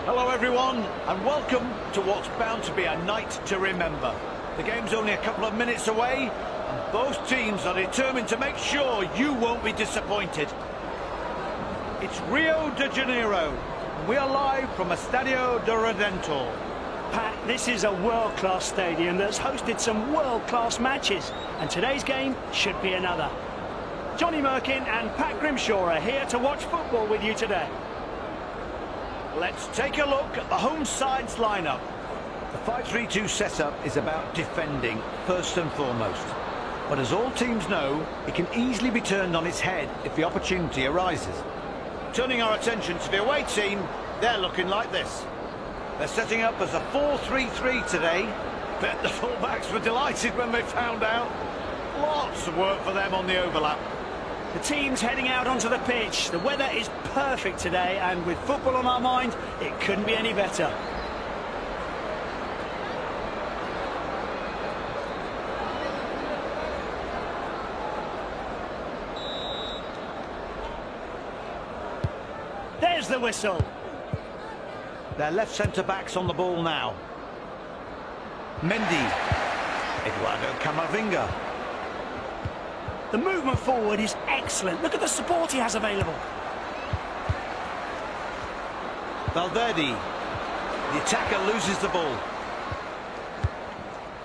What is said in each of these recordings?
Hello everyone, and welcome to what's bound to be a night to remember. The game's only a couple of minutes away, and both teams are determined to make sure you won't be disappointed. It's Rio de Janeiro, and we are live from Estadio do Redentor. Pat, this is a world-class stadium that's hosted some world-class matches, and today's game should be another. Johnny Merkin and Pat Grimshaw are here to watch football with you today. Let's take a look at the home side's lineup. The 5-3-2 setup is about defending first and foremost. But as all teams know, it can easily be turned on its head if the opportunity arises. Turning our attention to the away team, they're looking like this. They're setting up as a 4-3-3 today. Bet the fullbacks were delighted when they found out. Lots of work for them on the overlap. The team's heading out onto the pitch. The weather is perfect today, and with football on our mind, it couldn't be any better. There's the whistle. Their left centre-back's on the ball now. Mendy. Eduardo Camavinga. The movement forward is excellent. Look at the support he has available. Valverde. The attacker loses the ball.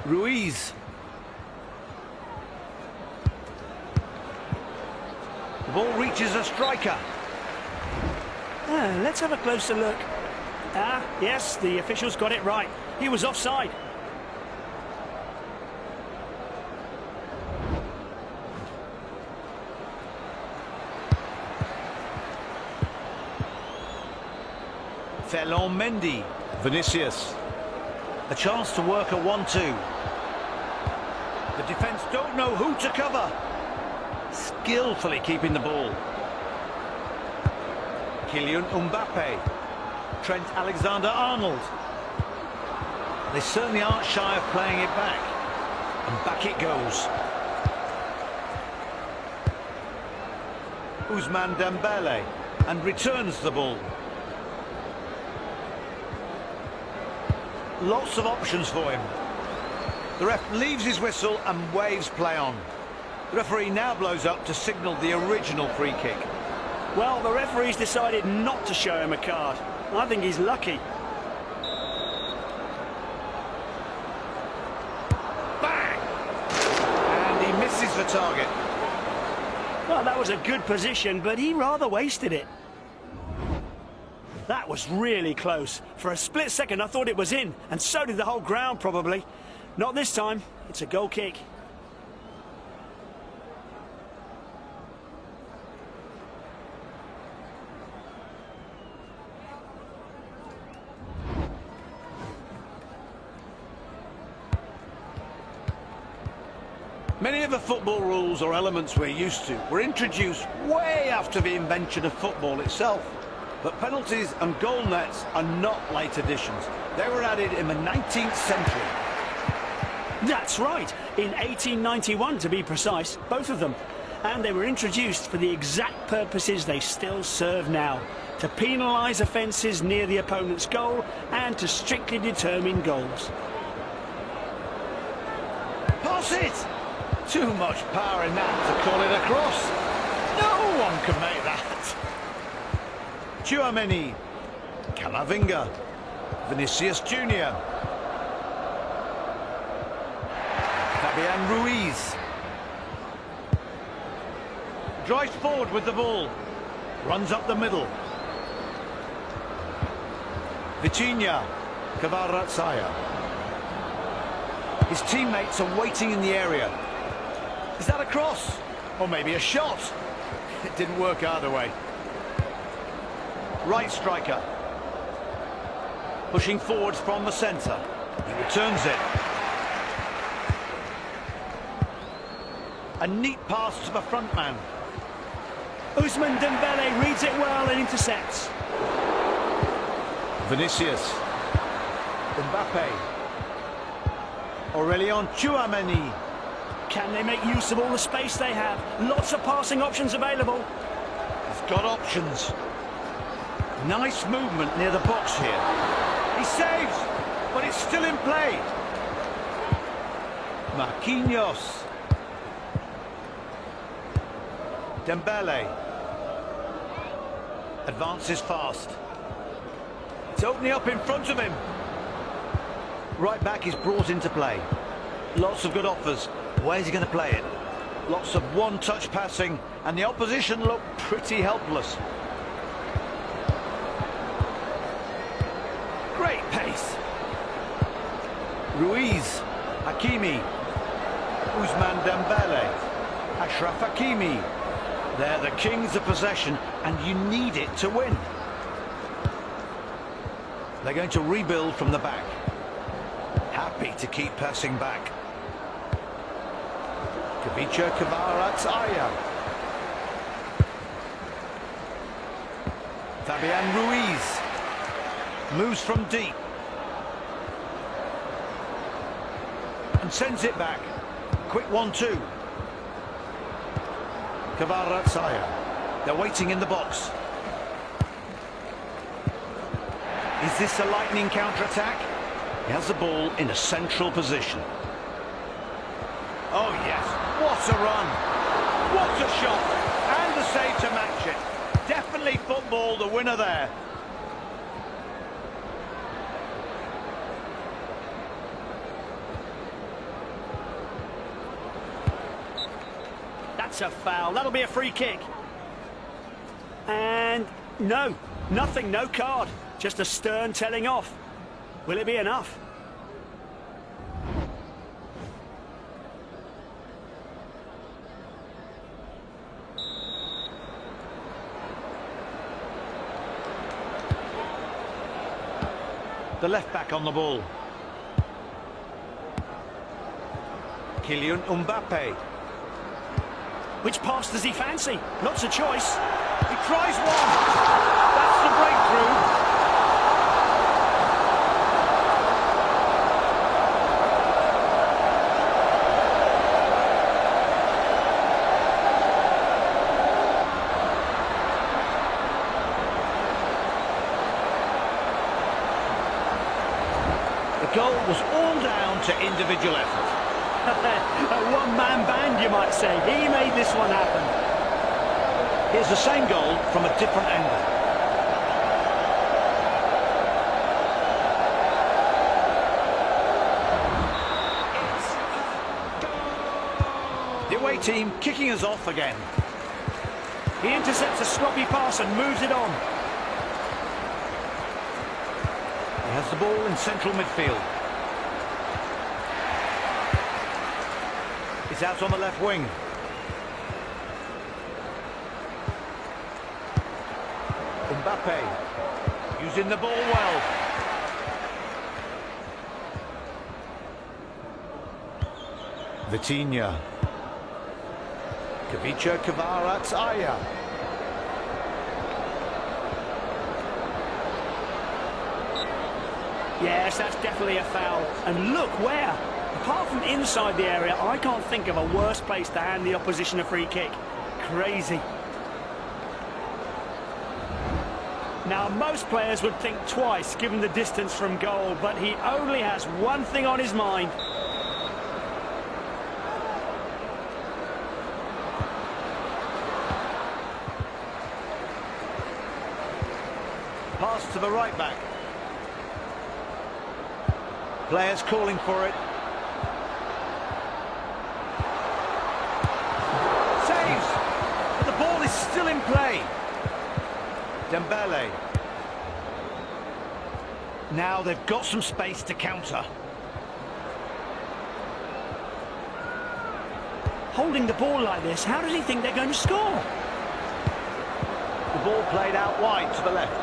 Ruiz. The ball reaches a striker. Let's have a closer look. Yes, the officials got it right. He was offside. Ferland Mendy. Vinicius. A chance to work a 1-2. The defence don't know who to cover. Skillfully keeping the ball. Kylian Mbappe. Trent Alexander-Arnold. They certainly aren't shy of playing it back. And back it goes. Ousmane Dembele. And returns the ball. Lots of options for him. The ref leaves his whistle and waves play on. The referee now blows up to signal the original free kick. Well, the referee's decided not to show him a card. I think he's lucky. Bang! And he misses the target. Well, that was a good position, but he rather wasted it. That was really close. For a split second, I thought it was in, and so did the whole ground, probably. Not this time. It's a goal kick. Many of the football rules or elements we're used to were introduced way after the invention of football itself. But penalties and goal nets are not late additions. They were added in the 19th century. That's right, in 1891 to be precise, both of them. And they were introduced for the exact purposes they still serve now, to penalise offences near the opponent's goal and to strictly determine goals. Pass it! Too much power in that to call it a cross. No one can make that. Tchouaméni. Camavinga. Vinicius Jr. Fabian Ruiz. Drives forward with the ball. Runs up the middle. Vitinha. Kvaratskhelia. His teammates are waiting in the area. Is that a cross? Or maybe a shot? It didn't work either way. Right striker. Pushing forwards from the centre. He returns it. A neat pass to the front man. Ousmane Dembele reads it well and intercepts. Vinicius. Mbappe. Aurélien Tchouaméni. Can they make use of all the space they have? Lots of passing options available. He's got options. Nice movement near the box here. He saves, but it's still in play. Marquinhos. Dembele. Advances fast. It's opening up in front of him. Right back is brought into play. Lots of good offers. Where's he going to play it? Lots of one-touch passing, and the opposition look pretty helpless. Great pace. Ruiz, Hakimi, Ousmane Dembele, Achraf Hakimi. They're the kings of possession, and you need it to win. They're going to rebuild from the back. Happy to keep passing back. Kavicha Kvaratskhelia. Fabian Ruiz. Moves from deep. And sends it back. Quick 1-2. Kvaratskhelia. They're waiting in the box. Is this a lightning counter-attack? He has the ball in a central position. Oh yes, what a run! What a shot! And the save to match it. Definitely football, the winner there. That's a foul. That'll be a free kick. And no, nothing, no card. Just a stern telling off. Will it be enough? The left back on the ball. Kylian Mbappe. Which pass does he fancy? Lots of choice. He tries one. That's the breakthrough. The goal was all down to individual effort. A one-man band, you might say. He made this one happen. Here's the same goal from a different angle. The away team kicking us off again. He intercepts a sloppy pass and moves it on. He has the ball in central midfield. It's out on the left wing. Mbappe using the ball well. Vitinha. Kavicha Kvaratskhelia. Yes, that's definitely a foul. And look where. Apart from inside the area, I can't think of a worse place to hand the opposition a free kick. Crazy. Now, most players would think twice given the distance from goal, but he only has one thing on his mind. Pass to the right back. Players calling for it. Saves! But the ball is still in play. Dembele. Now they've got some space to counter. Holding the ball like this, how does he think they're going to score? The ball played out wide to the left.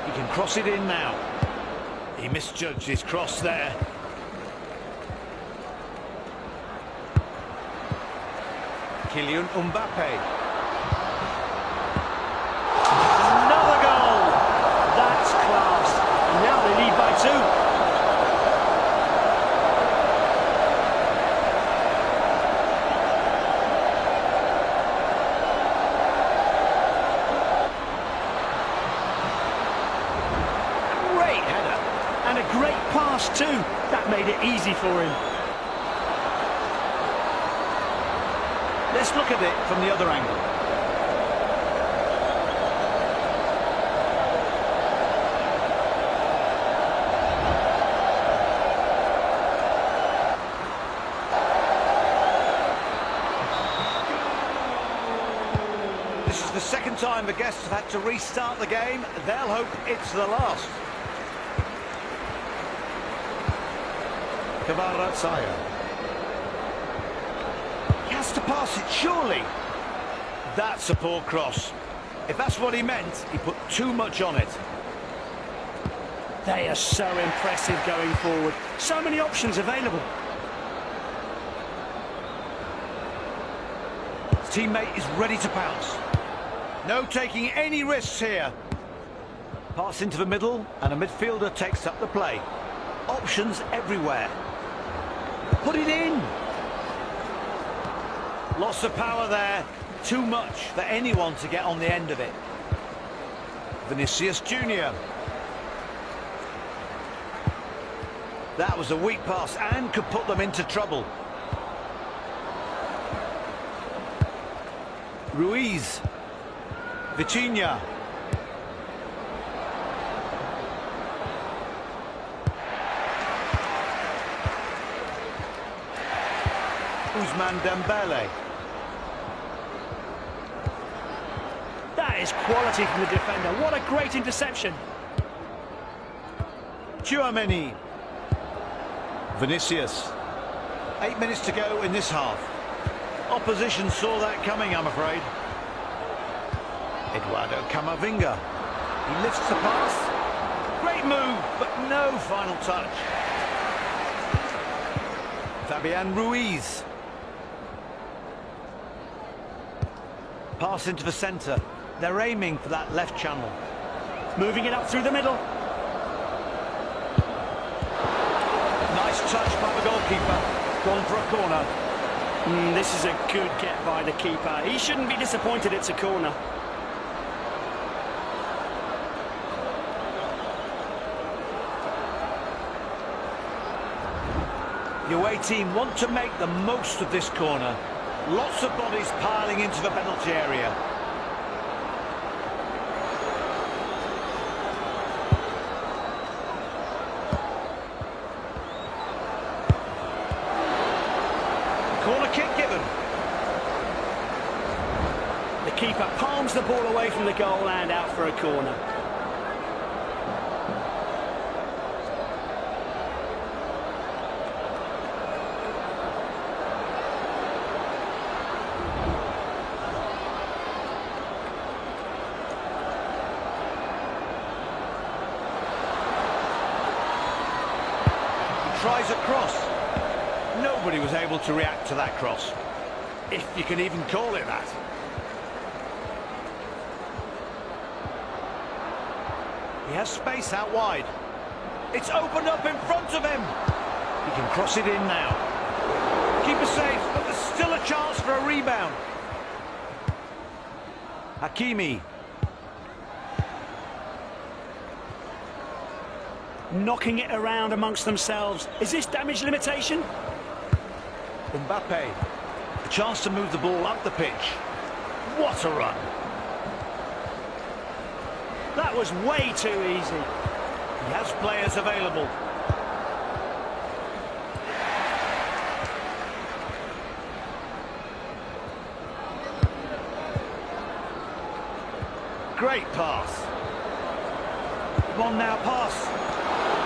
He can cross it in now. He misjudged his cross there. Kylian Mbappe. Another goal! That's class. And now they lead by 2. great pass too. That made it easy for him. Let's look at it from the other angle. This is the second time the guests have had to restart the game. They'll hope it's the last. Kvaratskhelia. He has to pass it, surely. That's a poor cross. If that's what he meant, he put too much on it. They are so impressive going forward. So many options available. His teammate is ready to pounce. No taking any risks here. Pass into the middle, and a midfielder takes up the play. Options everywhere. Put it in. Lots of power there. Too much for anyone to get on the end of it. Vinicius Junior. That was a weak pass and could put them into trouble. Ruiz. Vitinha. Ousmane Dembele. That is quality from the defender. What a great interception. Tchouaméni. Vinicius. 8 minutes to go in this half. Opposition saw that coming, I'm afraid. Eduardo Camavinga. He lifts the pass. Great move, but no final touch. Fabian Ruiz. Pass into the centre. They're aiming for that left channel. Moving it up through the middle. Nice touch by the goalkeeper. Gone for a corner. This is a good get by the keeper. He shouldn't be disappointed it's a corner. The away team want to make the most of this corner. Lots of bodies piling into the penalty area. Corner kick given. The keeper palms the ball away from the goal and out for a corner. Tries a cross. Nobody was able to react to that cross, if you can even call it that. He has space out wide. It's opened up in front of him. He can cross it in now. Keeper safe, but there's still a chance for a rebound. Hakimi. Knocking it around amongst themselves. Is this damage limitation? Mbappe. A chance to move the ball up the pitch. What a run. That was way too easy. He has players available. Great pass. One now pass.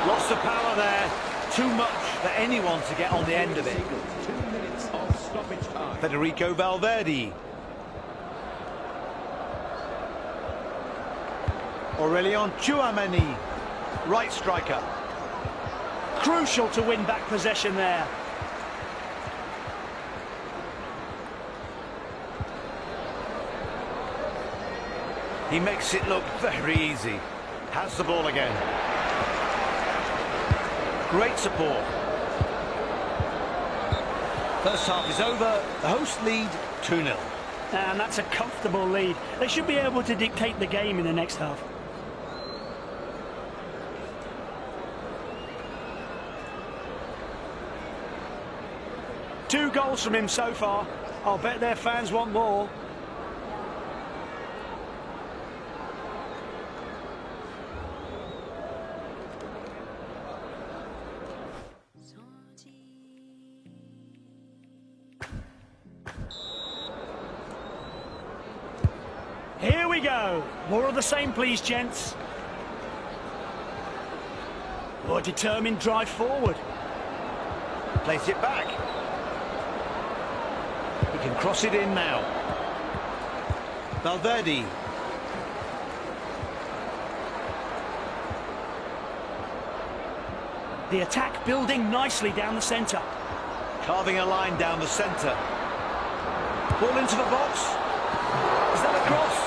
Lots of power there. Too much for anyone to get on the end of it. 2 minutes of stoppage time. Federico Valverde. Aurélien Tchouaméni. Right striker. Crucial to win back possession there. He makes it look very easy. Has the ball again. Great support. First half is over. The hosts lead 2-0. And that's a comfortable lead. They should be able to dictate the game in the next half. 2 goals from him so far. I'll bet their fans want more. Here we go. More of the same, please, gents. Oh, a determined drive forward. Plays it back. He can cross it in now. Valverde. The attack building nicely down the centre. Carving a line down the centre. Ball into the box. Is that a cross?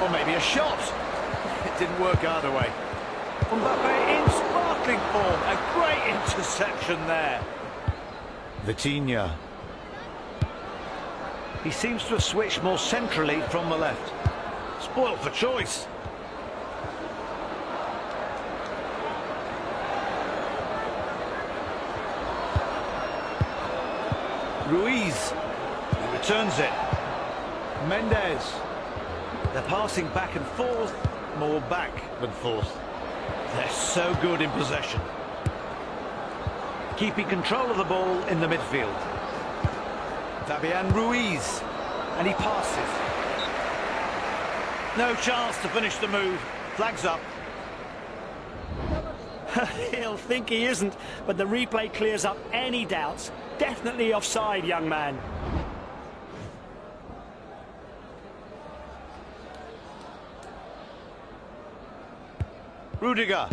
Or maybe a shot? It didn't work either way. Mbappe in sparkling form. A great interception there. Vitinha. He seems to have switched more centrally from the left. Spoiled for choice. Ruiz. He returns it. Mendes. They're passing back and forth. More back than forth. They're so good in possession. Keeping control of the ball in the midfield. Fabian Ruiz. And he passes. No chance to finish the move. Flags up. He'll think he isn't, but the replay clears up any doubts. Definitely offside, young man. Rudiger.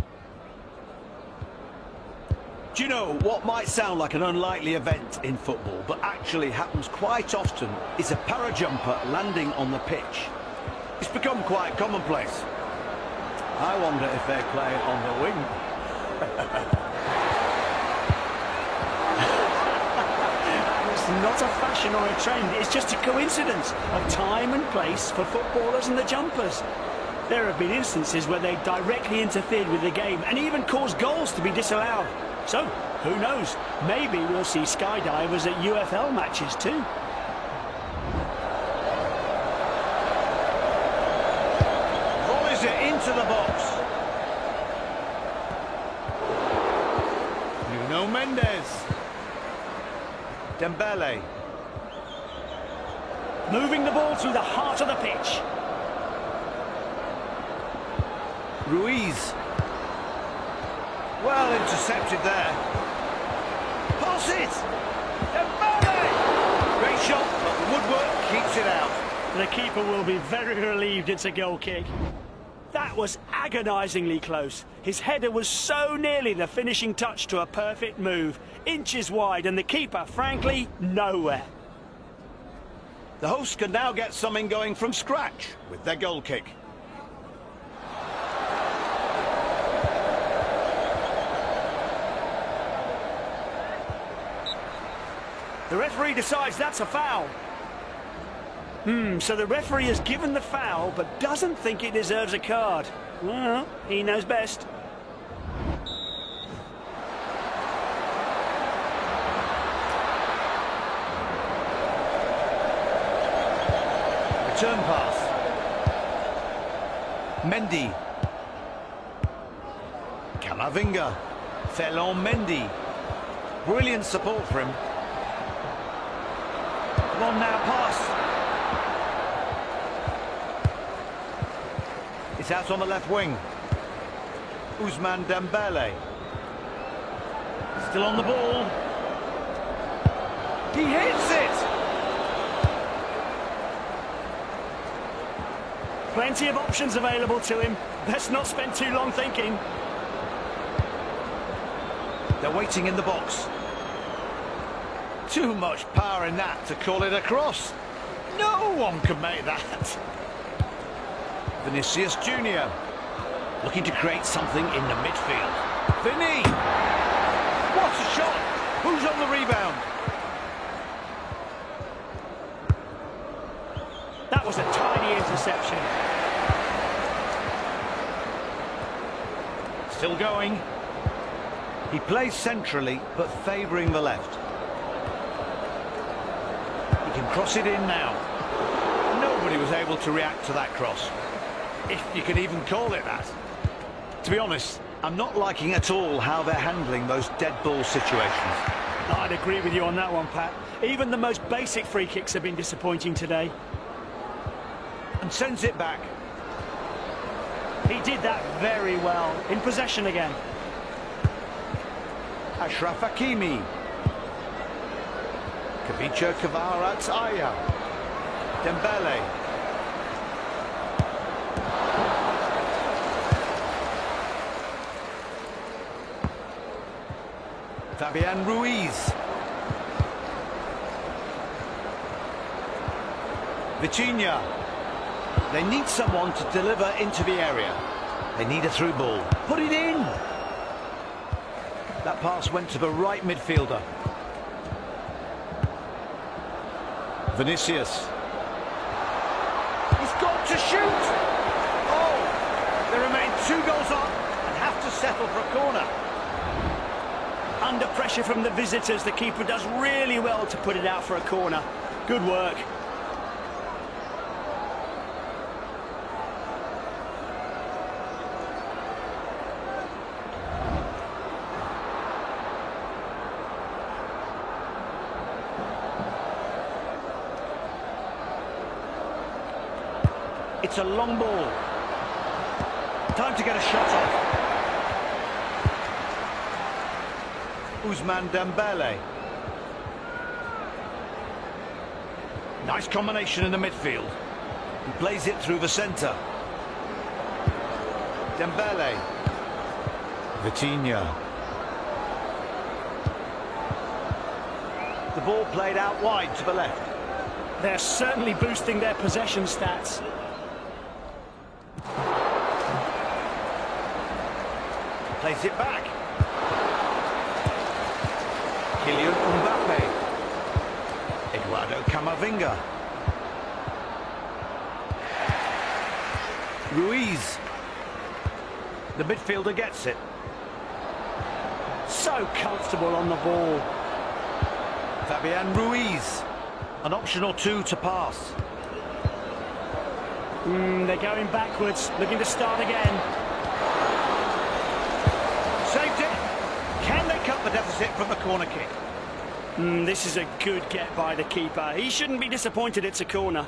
Do you know what might sound like an unlikely event in football, but actually happens quite often, is a para-jumper landing on the pitch. It's become quite commonplace. I wonder if they play on the wing. It's not a fashion or a trend, it's just a coincidence of time and place for footballers and the jumpers. There have been instances where they directly interfered with the game and even caused goals to be disallowed. So, who knows? Maybe we'll see skydivers at UFL matches too. Volleys it into the box. Nuno Mendes. Dembele. Moving the ball through the heart of the pitch. Ruiz. Well intercepted there. Pass it! Dembele! Great shot, but the woodwork keeps it out. The keeper will be very relieved it's a goal kick. That was agonisingly close. His header was so nearly the finishing touch to a perfect move. Inches wide, and the keeper, frankly, nowhere. The hosts can now get something going from scratch with their goal kick. The referee decides that's a foul. So the referee has given the foul, but doesn't think it deserves a card. Well, he knows best. Return pass. Mendy. Camavinga. Ferland Mendy. Brilliant support for him. Come on now, pass. It's out on the left wing. Ousmane Dembele. Still on the ball. He hits it! Plenty of options available to him. Let's not spend too long thinking. They're waiting in the box. Too much power in that to call it a cross. No one can make that. Vinicius Junior looking to create something in the midfield. Vinny! What a shot! Who's on the rebound? That was a tiny interception. Still going. He plays centrally, but favouring the left. Cross it in now. Nobody was able to react to that cross, if you can even call it that. To be honest, I'm not liking at all how they're handling those dead ball situations. I'd agree with you on that one, Pat. Even the most basic free kicks have been disappointing today. And sends it back. He did that very well. In possession again. Ashraf Hakimi. Kavicha Kvaratskhelia. Dembele. Fabian Ruiz. Vitinha. They need someone to deliver into the area. They need a through ball. Put it in! That pass went to the right midfielder. Vinicius. He's got to shoot! Oh! They remain 2 goals up and have to settle for a corner. Under pressure from the visitors, the keeper does really well to put it out for a corner. Good work. It's a long ball. Time to get a shot off. Ousmane Dembele. Nice combination in the midfield. He plays it through the centre. Dembele. Vitinha. The ball played out wide to the left. They're certainly boosting their possession stats. Plays it back. Kylian Mbappe. Eduardo Camavinga. Ruiz. The midfielder gets it. So comfortable on the ball. Fabian Ruiz. An option or two to pass. They're going backwards, looking to start again. Saved it. Can they cut the deficit from the corner kick? This is a good get by the keeper. He shouldn't be disappointed it's a corner.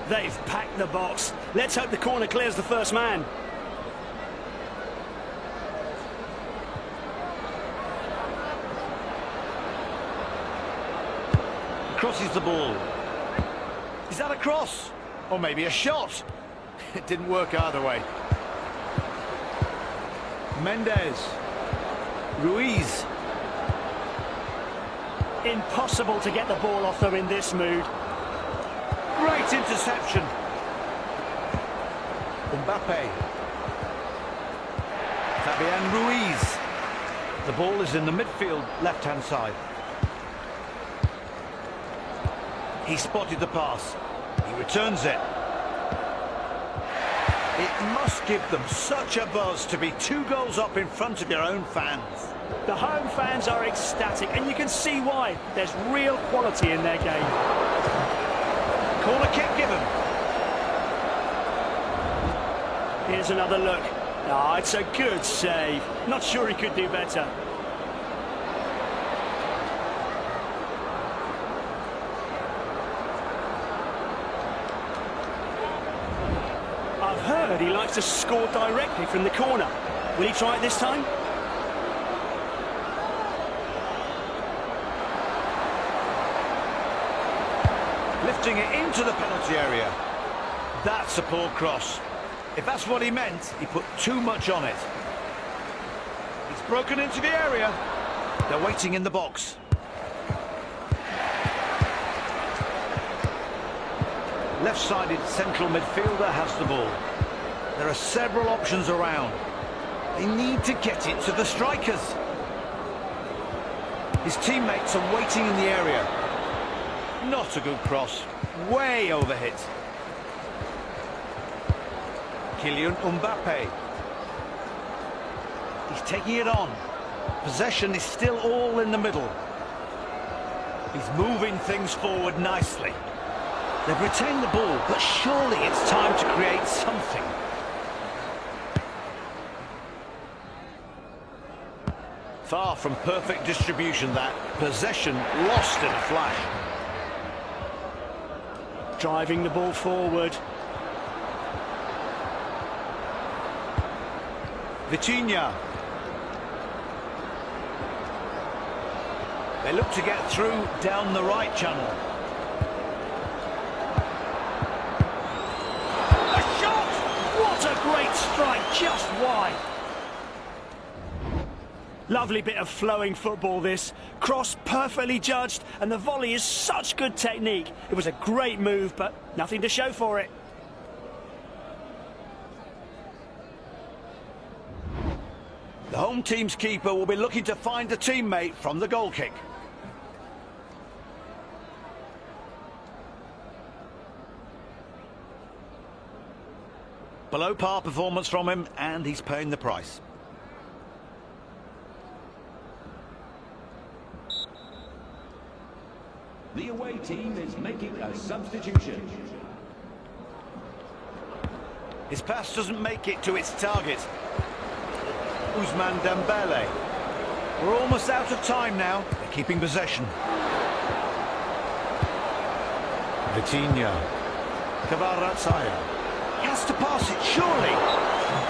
They've packed the box. Let's hope the corner clears the first man. Crosses the ball. Is that a cross? Or maybe a shot? It didn't work either way. Mendes. Ruiz. Impossible to get the ball off them in this mood. Great interception. Mbappe. Fabian Ruiz. The ball is in the midfield, left-hand side. He spotted the pass. He returns it. It must give them such a buzz to be 2 goals up in front of your own fans. The home fans are ecstatic, and you can see why. There's real quality in their game. Corner kick given. Here's another look. Ah, it's a good save. Not sure he could do better. I've heard he likes to score directly from the corner. Will he try it this time? Lifting it into the penalty area. That's a poor cross. If that's what he meant, he put too much on it. It's broken into the area. They're waiting in the box. Left-sided central midfielder has the ball. There are several options around. They need to get it to the strikers. His teammates are waiting in the area. Not a good cross. Way overhit. Kylian Mbappe. He's taking it on. Possession is still all in the middle. He's moving things forward nicely. They've retained the ball, but surely it's time to create something. Far from perfect distribution, that. Possession lost in a flash. Driving the ball forward. Vitinha. They look to get through down the right channel. A shot! What a great strike, just wide. Lovely bit of flowing football this. Cross perfectly judged, and the volley is such good technique. It was a great move, but nothing to show for it. The home team's keeper will be looking to find a teammate from the goal kick. Below par performance from him, and he's paying the price. The away team is making a substitution. His pass doesn't make it to its target. Ousmane Dembele. We're almost out of time now. They're keeping possession. Vitinha. Kvaratskhelia. He has to pass it, surely.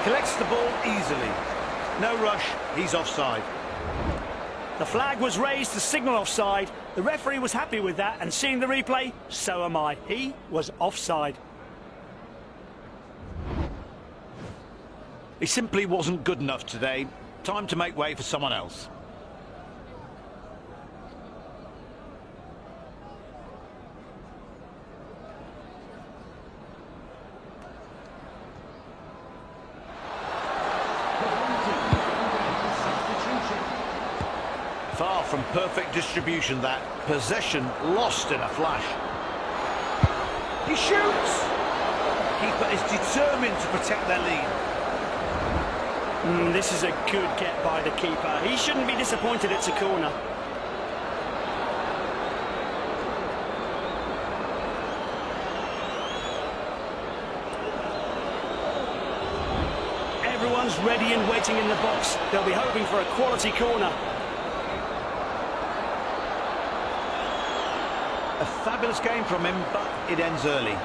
Collects the ball easily. No rush, he's offside. The flag was raised to signal offside. The referee was happy with that, and seeing the replay, so am I. He was offside. He simply wasn't good enough today. Time to make way for someone else. Far from perfect distribution, that. Possession lost in a flash. He shoots! Keeper is determined to protect their lead. This is a good get by the keeper. He shouldn't be disappointed it's a corner. Everyone's ready and waiting in the box. They'll be hoping for a quality corner. A fabulous game from him, but it ends early.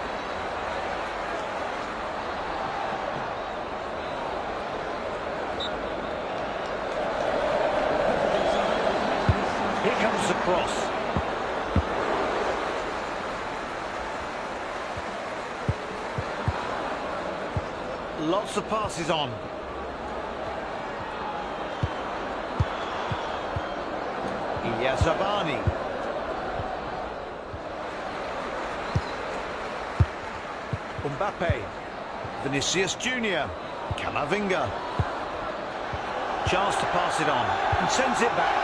Here comes the cross. Lots of passes on. Zabani. Mbappe. Vinicius Junior. Camavinga. Chance to pass it on. And sends it back.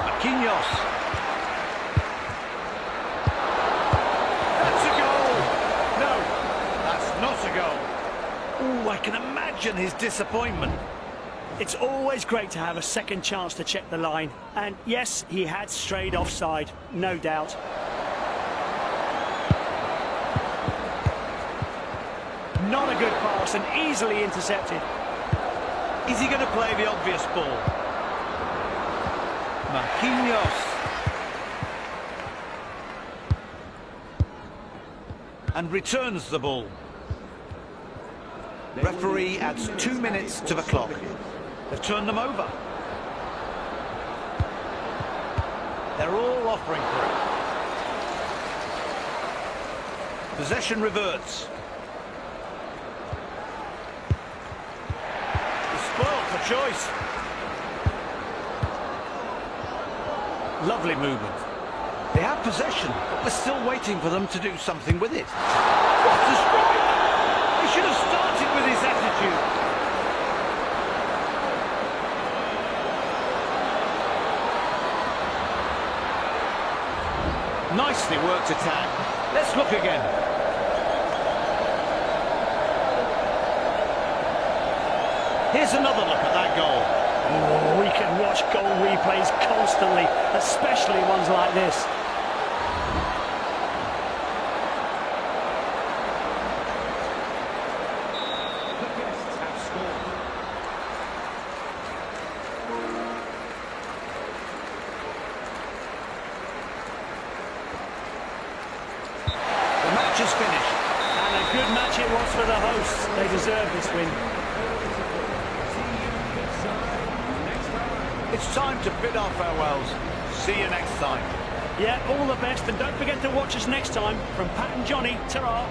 Marquinhos. That's a goal! No, that's not a goal. Ooh, I can imagine his disappointment. It's always great to have a second chance to check the line. And yes, he had strayed offside, no doubt. Not a good pass and easily intercepted. Is he going to play the obvious ball? Marquinhos. And returns the ball. Referee adds 2 minutes to the clock. They've turned them over. They're all offering for it. Possession reverts. He's spoiled for choice. Lovely movement. They have possession, but we're still waiting for them to do something with it. What a strike! He should have started with his attitude. Nicely worked attack. Let's look again. Here's another look at that goal. Oh, we can watch goal replays constantly, especially ones like this. The guests have scored. The match is finished. And a good match it was for the hosts. They deserve this win. It's time to bid our farewells. See you next time. Yeah, all the best, and don't forget to watch us next time. From Pat and Johnny, ta-ra.